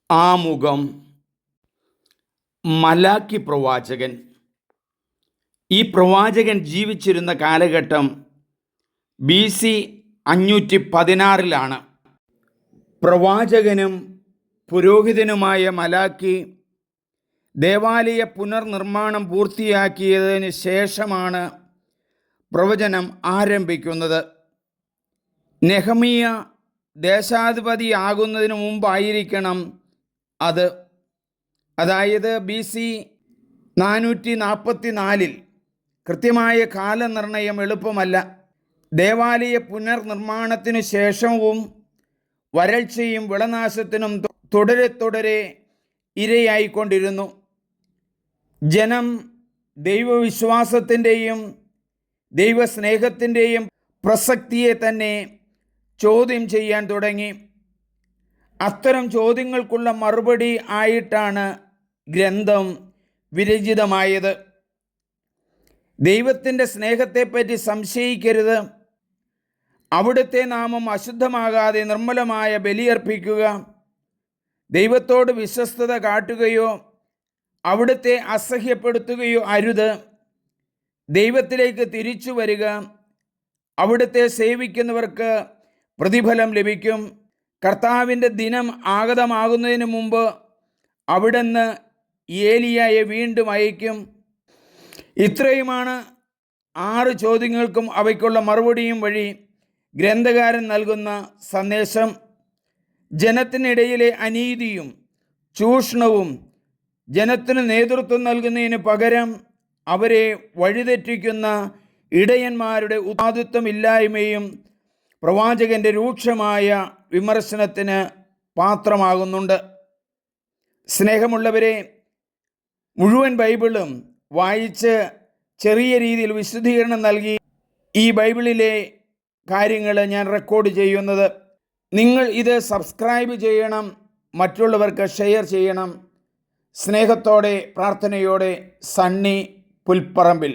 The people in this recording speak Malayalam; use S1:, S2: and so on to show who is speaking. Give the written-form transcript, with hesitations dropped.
S1: ആമുഖം. മലാക്കി പ്രവാചകൻ. ഈ പ്രവാചകൻ ജീവിച്ചിരുന്ന കാലഘട്ടം BC 516 പ്രവാചകനും പുരോഹിതനുമായ മലാക്കി ദേവാലയ പുനർനിർമ്മാണം പൂർത്തിയാക്കിയതിന് ശേഷമാണ് പ്രവചനം ആരംഭിക്കുന്നത്. നെഹമിയ ദേശാധിപതിയാകുന്നതിന് മുമ്പായിരിക്കണം അത്. അതായത് BC 444. കൃത്യമായ കാലനിർണയം എളുപ്പമല്ല. ദേവാലയ പുനർനിർമ്മാണത്തിനു ശേഷവും വരൾച്ചയും വിളനാശത്തിനും തുടരെ ഇരയായിക്കൊണ്ടിരുന്നു. ജനം ദൈവവിശ്വാസത്തിൻ്റെയും ദൈവസ്നേഹത്തിൻ്റെയും പ്രസക്തിയെ തന്നെ ചോദ്യം ചെയ്യാൻ തുടങ്ങി. അത്തരം ചോദ്യങ്ങൾക്കുള്ള മറുപടി ആയിട്ടാണ് ഗ്രന്ഥം വിരചിതമായത്. ദൈവത്തിൻ്റെ സ്നേഹത്തെപ്പറ്റി സംശയിക്കരുത്. അവിടുത്തെ നാമം അശുദ്ധമാകാതെ നിർമ്മലമായ ബലിയർപ്പിക്കുക. ദൈവത്തോട് വിശ്വസ്തത കാട്ടുകയോ അവിടുത്തെ അസഹ്യപ്പെടുത്തുകയോ അരുത്. ദൈവത്തിലേക്ക് തിരിച്ചു വരിക. അവിടുത്തെ സേവിക്കുന്നവർക്ക് പ്രതിഫലം ലഭിക്കും. കർത്താവിൻ്റെ ദിനം ആഗതമാകുന്നതിന് മുമ്പ് അവിടുന്ന് ഏലിയായെ വീണ്ടും അയക്കും. ഇത്രയുമാണ് 6 ചോദ്യങ്ങൾക്കും അവയ്ക്കുള്ള മറുപടിയും വഴി ഗ്രന്ഥകാരൻ നൽകുന്ന സന്ദേശം. ജനത്തിനിടയിലെ അനീതിയും ചൂഷണവും ജനത്തിന് നേതൃത്വം നൽകുന്നതിന് പകരം അവരെ വഴിതെറ്റിക്കുന്ന ഇടയന്മാരുടെ ഉത്തരവാദിത്വമില്ലായ്മയും പ്രവാചകൻ്റെ രൂക്ഷമായ വിമർശനത്തിന് പാത്രമാകുന്നുണ്ട്. സ്നേഹമുള്ളവരെ, മുഴുവൻ ബൈബിളും വായിച്ച് ചെറിയ രീതിയിൽ വിശദീകരണം നൽകി ഈ ബൈബിളിലെ കാര്യങ്ങൾ ഞാൻ റെക്കോർഡ് ചെയ്യുന്നത്. നിങ്ങൾ ഇത് സബ്സ്ക്രൈബ് ചെയ്യണം, മറ്റുള്ളവർക്ക് ഷെയർ ചെയ്യണം. സ്നേഹത്തോടെ പ്രാർത്ഥനയോടെ സണ്ണി പുൽപ്പറമ്പിൽ.